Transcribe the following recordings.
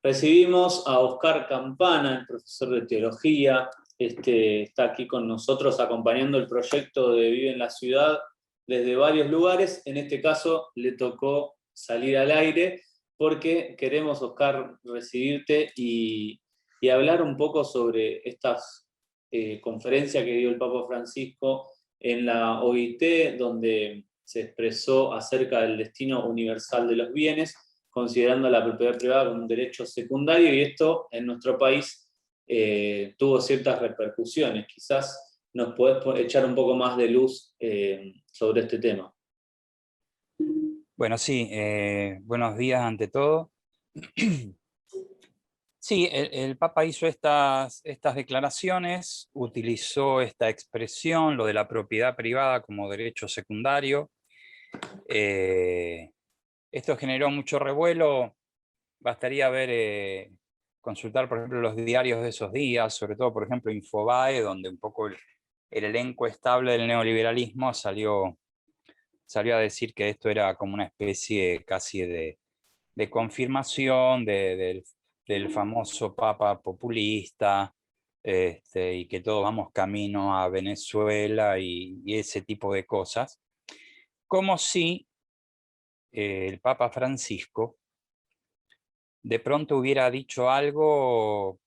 Recibimos a Oscar Campana, el profesor de teología, está aquí con nosotros acompañando el proyecto de Vive en la Ciudad desde varios lugares. En este caso le tocó salir al aire porque queremos, Oscar, recibirte y hablar un poco sobre estas conferencias que dio el Papa Francisco en la OIT, donde se expresó acerca del destino universal de los bienes, considerando la propiedad privada como un derecho secundario, y esto en nuestro país tuvo ciertas repercusiones. Quizás nos podés echar un poco más de luz sobre este tema. Bueno, sí, buenos días ante todo. Sí, el Papa hizo estas declaraciones, utilizó esta expresión, lo de la propiedad privada como derecho secundario. Esto generó mucho revuelo. Bastaría consultar, por ejemplo, los diarios de esos días, sobre todo, por ejemplo, Infobae, donde un poco el elenco estable del neoliberalismo salió a decir que esto era como una especie casi de confirmación del famoso Papa populista, y que todos vamos camino a Venezuela y ese tipo de cosas, como si el Papa Francisco de pronto hubiera dicho algo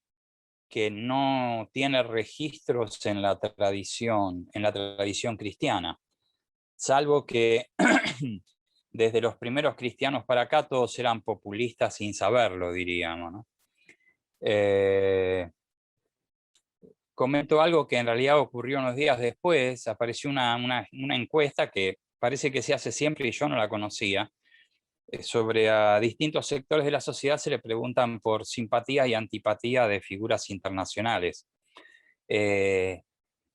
que no tiene registros en la tradición cristiana, salvo que desde los primeros cristianos para acá todos eran populistas sin saberlo, diríamos, ¿no? Comento algo que en realidad ocurrió unos días después. Apareció una encuesta que parece que se hace siempre y yo no la conocía, sobre a distintos sectores de la sociedad se le preguntan por simpatía y antipatía de figuras internacionales.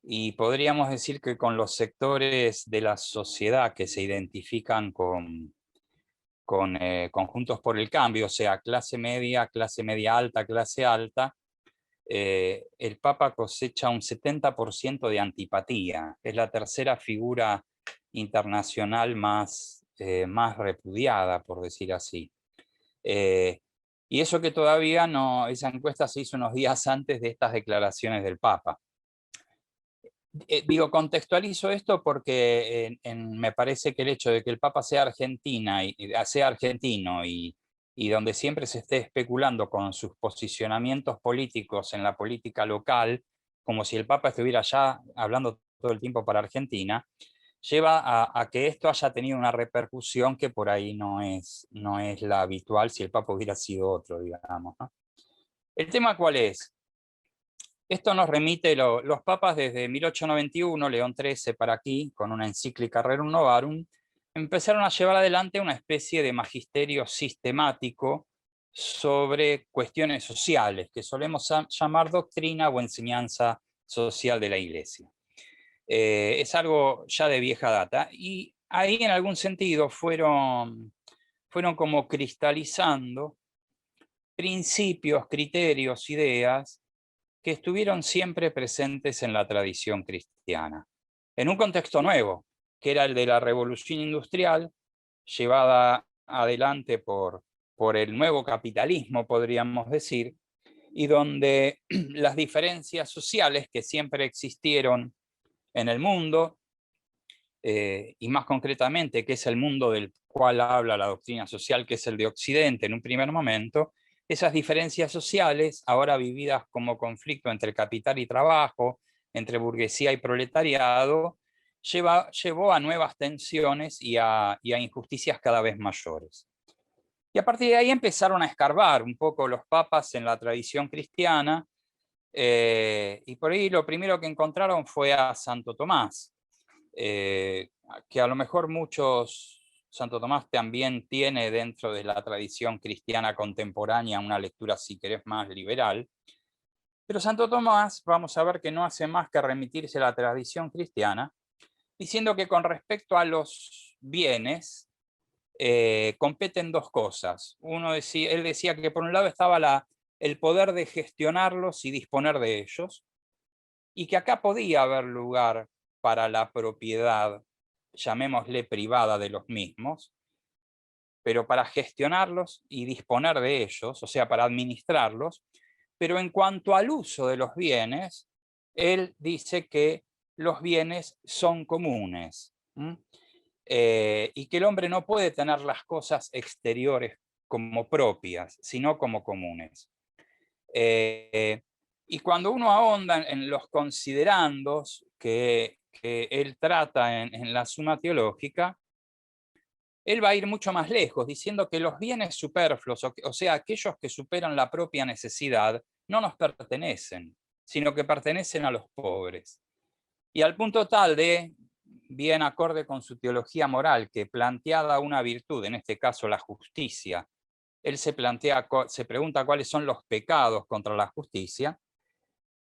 Y podríamos decir que con los sectores de la sociedad que se identifican con Juntos por el Cambio, o sea, clase media alta, clase alta, el Papa cosecha un 70% de antipatía. Es la tercera figura internacional más repudiada, por decir así. Y eso que todavía no, esa encuesta se hizo unos días antes de estas declaraciones del Papa. Digo, contextualizo esto porque me parece que el hecho de que el Papa sea argentino y donde siempre se esté especulando con sus posicionamientos políticos en la política local, como si el Papa estuviera ya hablando todo el tiempo para Argentina, lleva a que esto haya tenido una repercusión que por ahí no es la habitual si el Papa hubiera sido otro, digamos, ¿no? ¿El tema cuál es? Esto nos remite los papas desde 1891, León XIII para aquí, con una encíclica Rerum Novarum, empezaron a llevar adelante una especie de magisterio sistemático sobre cuestiones sociales, que solemos llamar doctrina o enseñanza social de la Iglesia. Es algo ya de vieja data, y ahí en algún sentido fueron como cristalizando principios, criterios, ideas que estuvieron siempre presentes en la tradición cristiana, en un contexto nuevo, que era el de la revolución industrial, llevada adelante por el nuevo capitalismo, podríamos decir, y donde las diferencias sociales que siempre existieron en el mundo, y más concretamente, que es el mundo del cual habla la doctrina social, que es el de Occidente en un primer momento, esas diferencias sociales, ahora vividas como conflicto entre capital y trabajo, entre burguesía y proletariado, llevó a nuevas tensiones y a injusticias cada vez mayores. Y a partir de ahí empezaron a escarbar un poco los papas en la tradición cristiana, y por ahí lo primero que encontraron fue a Santo Tomás, que a lo mejor Santo Tomás también tiene dentro de la tradición cristiana contemporánea una lectura, si querés, más liberal, pero Santo Tomás vamos a ver que no hace más que remitirse a la tradición cristiana, diciendo que con respecto a los bienes competen dos cosas. Él decía que por un lado estaba el poder de gestionarlos y disponer de ellos, y que acá podía haber lugar para la propiedad, llamémosle privada, de los mismos, pero para gestionarlos y disponer de ellos, o sea, para administrarlos. Pero en cuanto al uso de los bienes, él dice que los bienes son comunes, y que el hombre no puede tener las cosas exteriores como propias, sino como comunes. Y cuando uno ahonda en los considerandos que él trata en la Suma Teológica, él va a ir mucho más lejos, diciendo que los bienes superfluos, o sea, aquellos que superan la propia necesidad, no nos pertenecen, sino que pertenecen a los pobres. Y al punto tal de, bien acorde con su teología moral, que planteada una virtud, en este caso la justicia, él se pregunta cuáles son los pecados contra la justicia,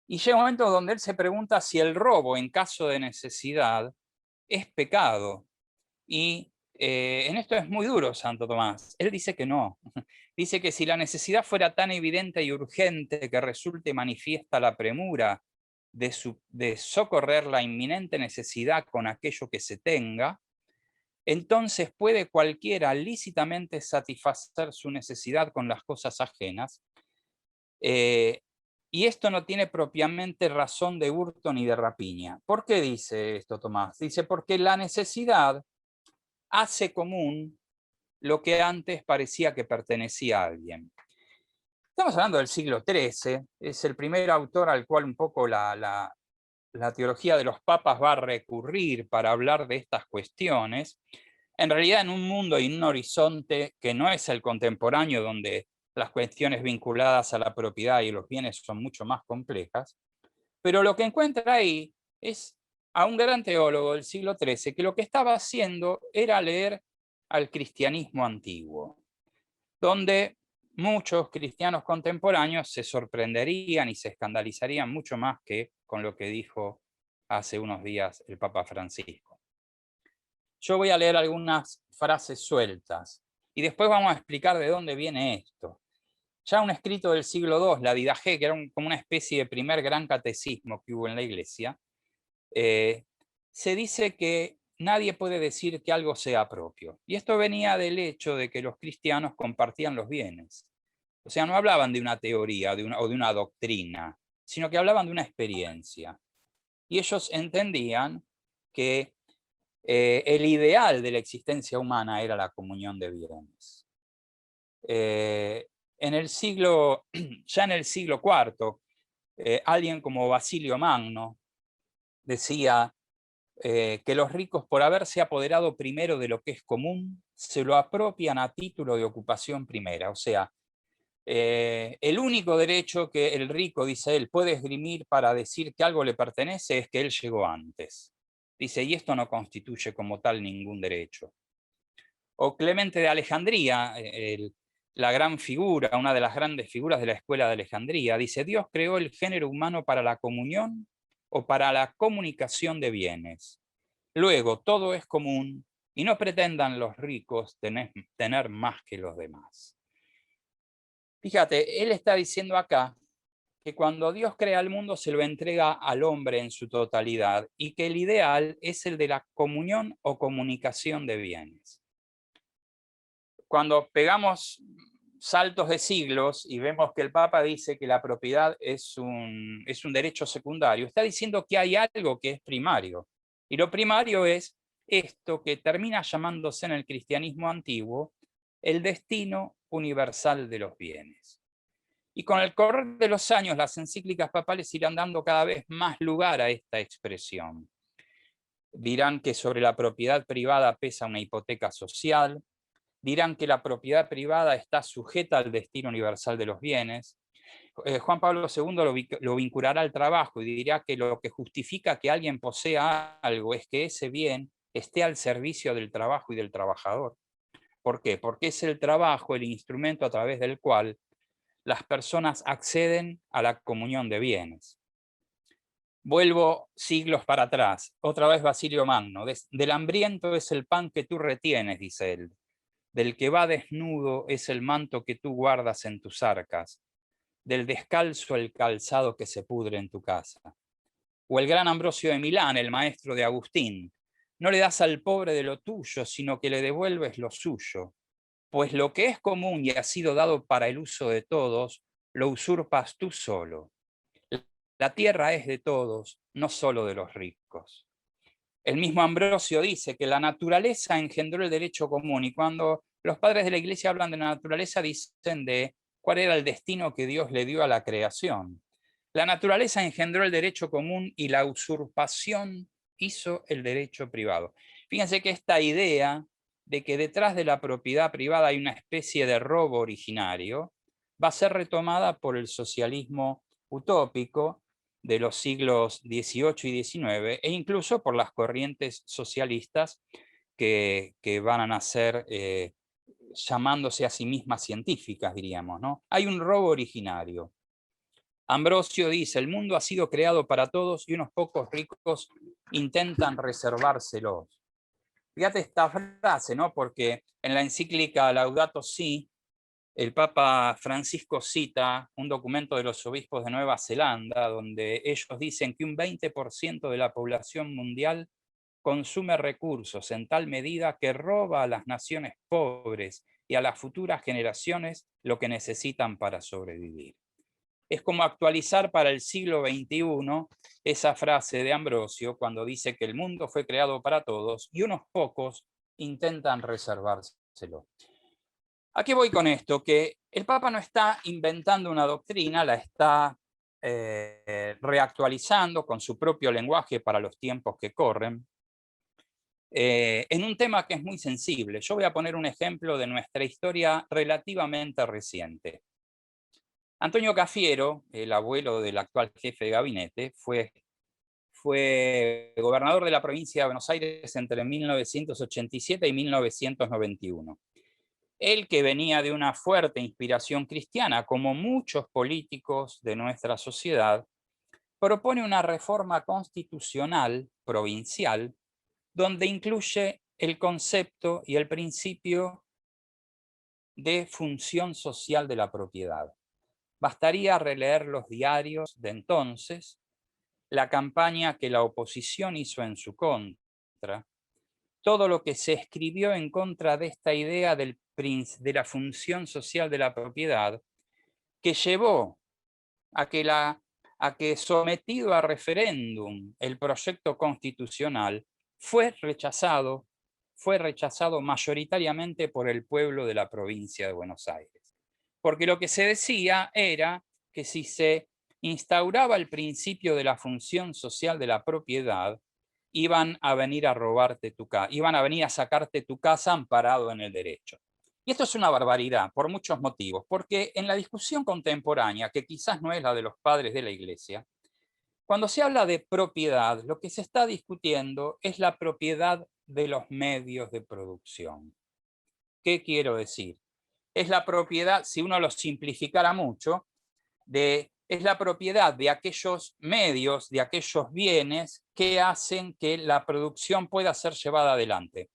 y llega un momento donde él se pregunta si el robo en caso de necesidad es pecado. Y en esto es muy duro Santo Tomás. Él dice que no. Dice que si la necesidad fuera tan evidente y urgente que resulte manifiesta la premura de socorrer la inminente necesidad con aquello que se tenga, entonces puede cualquiera lícitamente satisfacer su necesidad con las cosas ajenas, y esto no tiene propiamente razón de hurto ni de rapiña. ¿Por qué dice esto Tomás? Dice porque la necesidad hace común lo que antes parecía que pertenecía a alguien. Estamos hablando del siglo XIII, es el primer autor al cual un poco la teología de los papas va a recurrir para hablar de estas cuestiones. En realidad, en un mundo y un horizonte que no es el contemporáneo, donde las cuestiones vinculadas a la propiedad y los bienes son mucho más complejas, pero lo que encuentra ahí es a un gran teólogo del siglo XIII que lo que estaba haciendo era leer al cristianismo antiguo, donde muchos cristianos contemporáneos se sorprenderían y se escandalizarían mucho más que con lo que dijo hace unos días el Papa Francisco. Yo voy a leer algunas frases sueltas y después vamos a explicar de dónde viene esto. Ya un escrito del siglo II, la Didache, que era como una especie de primer gran catecismo que hubo en la Iglesia, se dice que nadie puede decir que algo sea propio. Y esto venía del hecho de que los cristianos compartían los bienes. O sea, no hablaban de una teoría o de una doctrina, sino que hablaban de una experiencia. Y ellos entendían que el ideal de la existencia humana era la comunión de bienes. Ya en el siglo IV, alguien como Basilio Magno decía que los ricos, por haberse apoderado primero de lo que es común, se lo apropian a título de ocupación primera. O sea, el único derecho que el rico, dice él, puede esgrimir para decir que algo le pertenece es que él llegó antes. Dice, y esto no constituye como tal ningún derecho. O Clemente de Alejandría, la gran figura, una de las grandes figuras de la escuela de Alejandría, dice, Dios creó el género humano para la comunión o para la comunicación de bienes. Luego, todo es común y no pretendan los ricos tener más que los demás. Fíjate, él está diciendo acá que cuando Dios crea el mundo se lo entrega al hombre en su totalidad y que el ideal es el de la comunión o comunicación de bienes. Cuando pegamos saltos de siglos y vemos que el Papa dice que la propiedad es un derecho secundario, está diciendo que hay algo que es primario. Y lo primario es esto que termina llamándose en el cristianismo antiguo el destino universal de los bienes. Y con el correr de los años, las encíclicas papales irán dando cada vez más lugar a esta expresión. Dirán que sobre la propiedad privada pesa una hipoteca social, dirán que la propiedad privada está sujeta al destino universal de los bienes. Juan Pablo II lo vinculará al trabajo y dirá que lo que justifica que alguien posea algo es que ese bien esté al servicio del trabajo y del trabajador. ¿Por qué? Porque es el trabajo el instrumento a través del cual las personas acceden a la comunión de bienes. Vuelvo siglos para atrás, otra vez Basilio Magno. Del hambriento es el pan que tú retienes, dice él. Del que va desnudo es el manto que tú guardas en tus arcas. Del descalzo el calzado que se pudre en tu casa. O el gran Ambrosio de Milán, el maestro de Agustín. No le das al pobre de lo tuyo, sino que le devuelves lo suyo. pues lo que es común y ha sido dado para el uso de todos, lo usurpas tú solo. La tierra es de todos, no solo de los ricos. El mismo Ambrosio dice que la naturaleza engendró el derecho común, y cuando los padres de la Iglesia hablan de la naturaleza, dicen de cuál era el destino que Dios le dio a la creación. La naturaleza engendró el derecho común y la usurpación hizo el derecho privado. Fíjense que esta idea de que detrás de la propiedad privada hay una especie de robo originario va a ser retomada por el socialismo utópico de los siglos XVIII y XIX, e incluso por las corrientes socialistas que van a nacer llamándose a sí mismas científicas, diríamos, ¿no? Hay un robo originario. Ambrosio dice, el mundo ha sido creado para todos y unos pocos ricos intentan reservárselos. Fíjate esta frase, ¿no? Porque en la encíclica Laudato Si, el Papa Francisco cita un documento de los obispos de Nueva Zelanda, donde ellos dicen que un 20% de la población mundial consume recursos en tal medida que roba a las naciones pobres y a las futuras generaciones lo que necesitan para sobrevivir. Es como actualizar para el siglo XXI esa frase de Ambrosio cuando dice que el mundo fue creado para todos y unos pocos intentan reservárselo. ¿A qué voy con esto? Que el Papa no está inventando una doctrina, la está reactualizando con su propio lenguaje para los tiempos que corren, en un tema que es muy sensible. Yo voy a poner un ejemplo de nuestra historia relativamente reciente. Antonio Cafiero, el abuelo del actual jefe de gabinete, fue gobernador de la provincia de Buenos Aires entre 1987 y 1991. Él, que venía de una fuerte inspiración cristiana, como muchos políticos de nuestra sociedad, propone una reforma constitucional provincial donde incluye el concepto y el principio de función social de la propiedad. Bastaría releer los diarios de entonces, la campaña que la oposición hizo en su contra, todo lo que se escribió en contra de esta idea de la función social de la propiedad, que llevó a que sometido a referéndum el proyecto constitucional fue rechazado mayoritariamente por el pueblo de la provincia de Buenos Aires. Porque lo que se decía era que si se instauraba el principio de la función social de la propiedad, iban a venir a robarte tu casa, iban a venir a sacarte tu casa amparado en el derecho. Y esto es una barbaridad por muchos motivos, porque en la discusión contemporánea, que quizás no es la de los padres de la Iglesia, cuando se habla de propiedad, lo que se está discutiendo es la propiedad de los medios de producción. ¿Qué quiero decir? Es la propiedad, si uno lo simplificara mucho, es la propiedad de aquellos medios, de aquellos bienes que hacen que la producción pueda ser llevada adelante.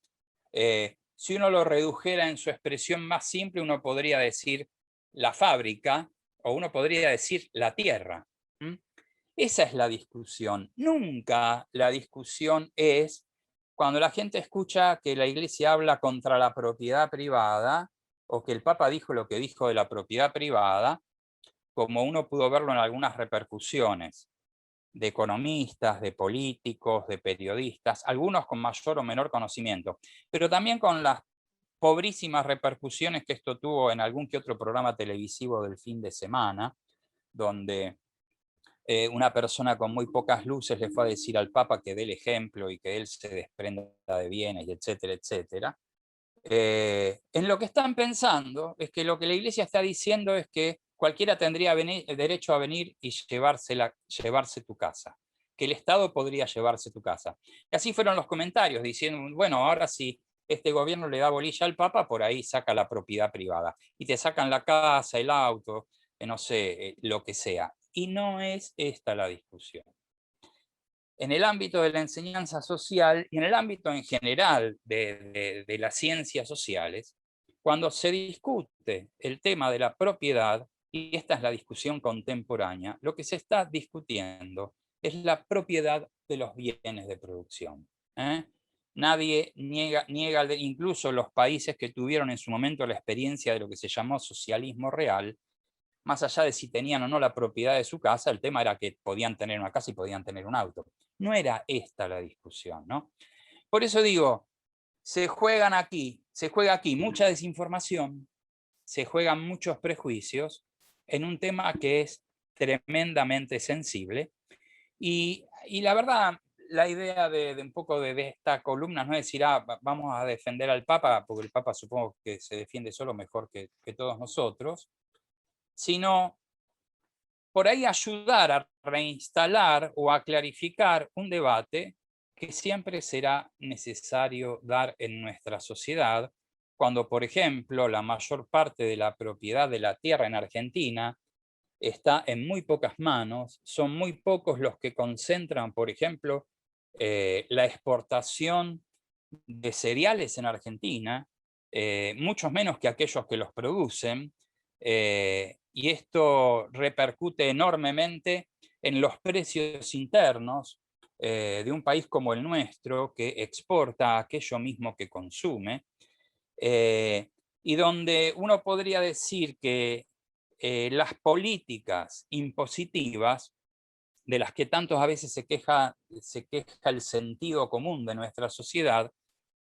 Si uno lo redujera en su expresión más simple, uno podría decir la fábrica, o uno podría decir la tierra. Esa es la discusión. Nunca la discusión es cuando la gente escucha que la Iglesia habla contra la propiedad privada, o que el Papa dijo lo que dijo de la propiedad privada, como uno pudo verlo en algunas repercusiones de economistas, de políticos, de periodistas, algunos con mayor o menor conocimiento, pero también con las pobrísimas repercusiones que esto tuvo en algún que otro programa televisivo del fin de semana, donde una persona con muy pocas luces le fue a decir al Papa que dé el ejemplo y que él se desprenda de bienes, etcétera, etcétera. En lo que están pensando es que lo que la Iglesia está diciendo es que cualquiera tendría derecho a venir y llevarse tu casa, que el Estado podría llevarse tu casa. Y así fueron los comentarios, diciendo, bueno, ahora si este gobierno le da bolilla al Papa, por ahí saca la propiedad privada, y te sacan la casa, el auto, no sé, lo que sea. Y no es esta la discusión. En el ámbito de la enseñanza social y en el ámbito en general de las ciencias sociales, cuando se discute el tema de la propiedad, y esta es la discusión contemporánea, lo que se está discutiendo es la propiedad de los bienes de producción. nadie niega incluso los países que tuvieron en su momento la experiencia de lo que se llamó socialismo real, más allá de si tenían o no la propiedad de su casa, el tema era que podían tener una casa y podían tener un auto. No era esta la discusión, ¿no? Por eso digo, se juega aquí mucha desinformación, se juegan muchos prejuicios en un tema que es tremendamente sensible. Y la verdad, la idea de un poco de esta columna no es decir, vamos a defender al Papa, porque el Papa supongo que se defiende solo mejor que todos nosotros, sino por ahí ayudar a reinstalar o a clarificar un debate que siempre será necesario dar en nuestra sociedad, cuando, por ejemplo, la mayor parte de la propiedad de la tierra en Argentina está en muy pocas manos, son muy pocos los que concentran, por ejemplo, la exportación de cereales en Argentina, muchos menos que aquellos que los producen, y esto repercute enormemente en los precios internos de un país como el nuestro, que exporta aquello mismo que consume, y donde uno podría decir que las políticas impositivas, de las que tantos a veces se queja el sentido común de nuestra sociedad,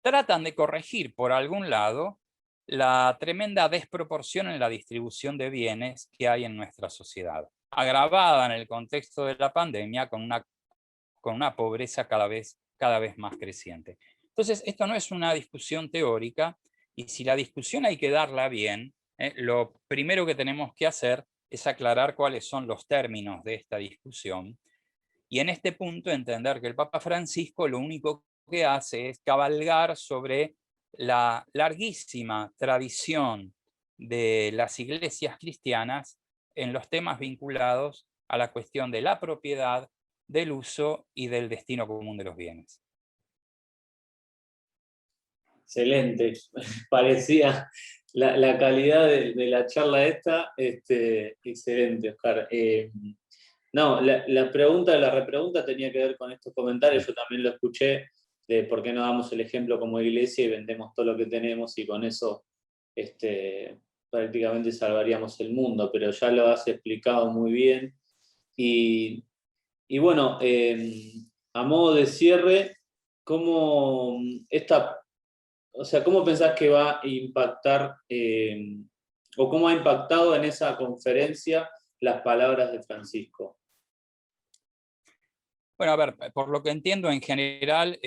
tratan de corregir por algún lado la tremenda desproporción en la distribución de bienes que hay en nuestra sociedad, agravada en el contexto de la pandemia con una pobreza cada vez más creciente. Entonces, esto no es una discusión teórica, y si la discusión hay que darla bien, lo primero que tenemos que hacer es aclarar cuáles son los términos de esta discusión, y en este punto entender que el Papa Francisco lo único que hace es cabalgar sobre la larguísima tradición de las iglesias cristianas en los temas vinculados a la cuestión de la propiedad, del uso y del destino común de los bienes. Excelente, parecía la calidad de la charla esta, excelente, Oscar. No, la repregunta tenía que ver con estos comentarios, yo también lo escuché, de por qué no damos el ejemplo como iglesia y vendemos todo lo que tenemos y con eso prácticamente salvaríamos el mundo, pero ya lo has explicado muy bien. Y bueno, a modo de cierre, ¿cómo ¿cómo pensás que va a impactar o cómo ha impactado en esa conferencia las palabras de Francisco? Bueno, a ver, por lo que entiendo en general,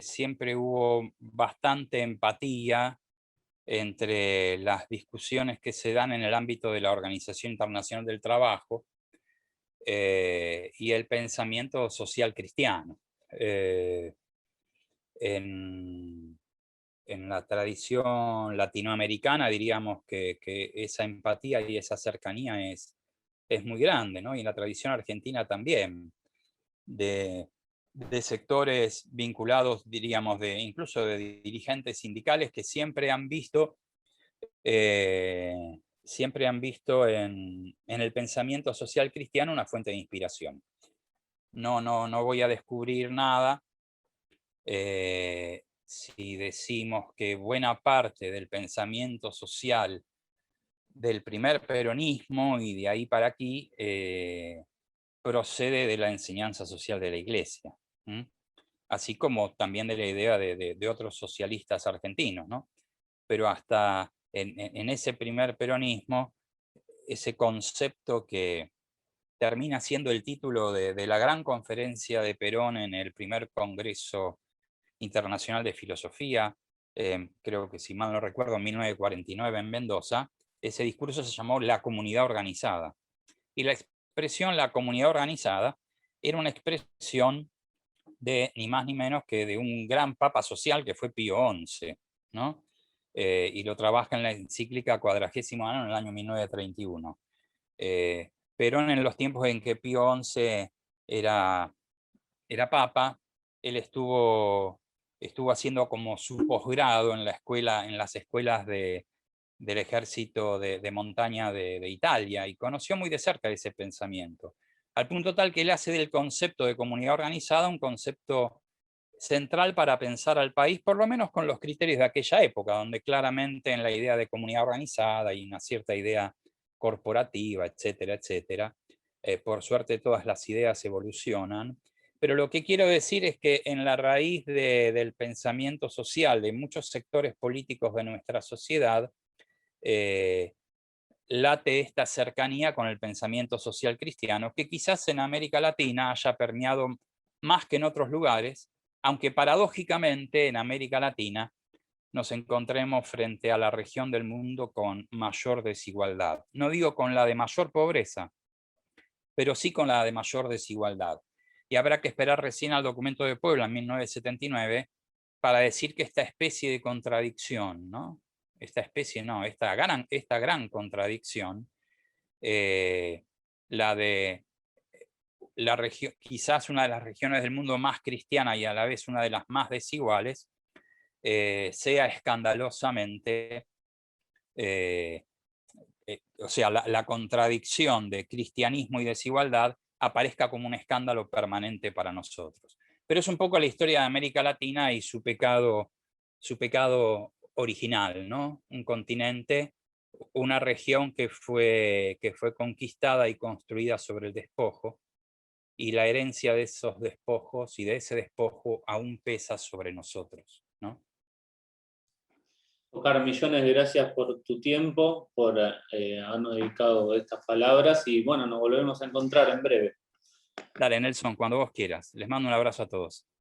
siempre hubo bastante empatía entre las discusiones que se dan en el ámbito de la Organización Internacional del Trabajo y el pensamiento social cristiano. En la tradición latinoamericana diríamos que esa empatía y esa cercanía es muy grande, ¿no? Y en la tradición argentina también, de sectores vinculados, diríamos, incluso de dirigentes sindicales que siempre han visto en el pensamiento social cristiano una fuente de inspiración. No voy a descubrir nada si decimos que buena parte del pensamiento social del primer peronismo y de ahí para aquí procede de la enseñanza social de la Iglesia, así como también de la idea de otros socialistas argentinos, ¿no? Pero hasta en ese primer peronismo, ese concepto que termina siendo el título de la gran conferencia de Perón en el primer Congreso Internacional de Filosofía, creo que si mal no recuerdo, en 1949 en Mendoza, ese discurso se llamó La Comunidad Organizada. Y la expresión la comunidad organizada era una expresión de ni más ni menos que de un gran papa social que fue Pío XI, ¿no? Y lo trabaja en la encíclica 40º en el año 1931. Perón, en los tiempos en que Pío XI era papa, él estuvo haciendo como su posgrado en las escuelas del ejército de montaña de Italia, y conoció muy de cerca ese pensamiento, al punto tal que él hace del concepto de comunidad organizada un concepto central para pensar al país, por lo menos con los criterios de aquella época, donde claramente en la idea de comunidad organizada y una cierta idea corporativa, etcétera, etcétera. Por suerte todas las ideas evolucionan, pero lo que quiero decir es que en la raíz del pensamiento social de muchos sectores políticos de nuestra sociedad, late esta cercanía con el pensamiento social cristiano, que quizás en América Latina haya permeado más que en otros lugares, aunque paradójicamente en América Latina nos encontremos frente a la región del mundo con mayor desigualdad. No digo con la de mayor pobreza, pero sí con la de mayor desigualdad. Y habrá que esperar recién al documento de Puebla en 1979 para decir que esta especie de contradicción, ¿no? Esta gran contradicción, la de la región, quizás una de las regiones del mundo más cristiana y a la vez una de las más desiguales, sea escandalosamente, o sea, la contradicción de cristianismo y desigualdad aparezca como un escándalo permanente para nosotros. Pero es un poco la historia de América Latina y su pecado original, ¿no? Un continente, una región que fue conquistada y construida sobre el despojo, y la herencia de esos despojos y de ese despojo aún pesa sobre nosotros, ¿no? Oscar, millones de gracias por tu tiempo, por habernos dedicado estas palabras y bueno, nos volvemos a encontrar en breve. Dale, Nelson, cuando vos quieras. Les mando un abrazo a todos.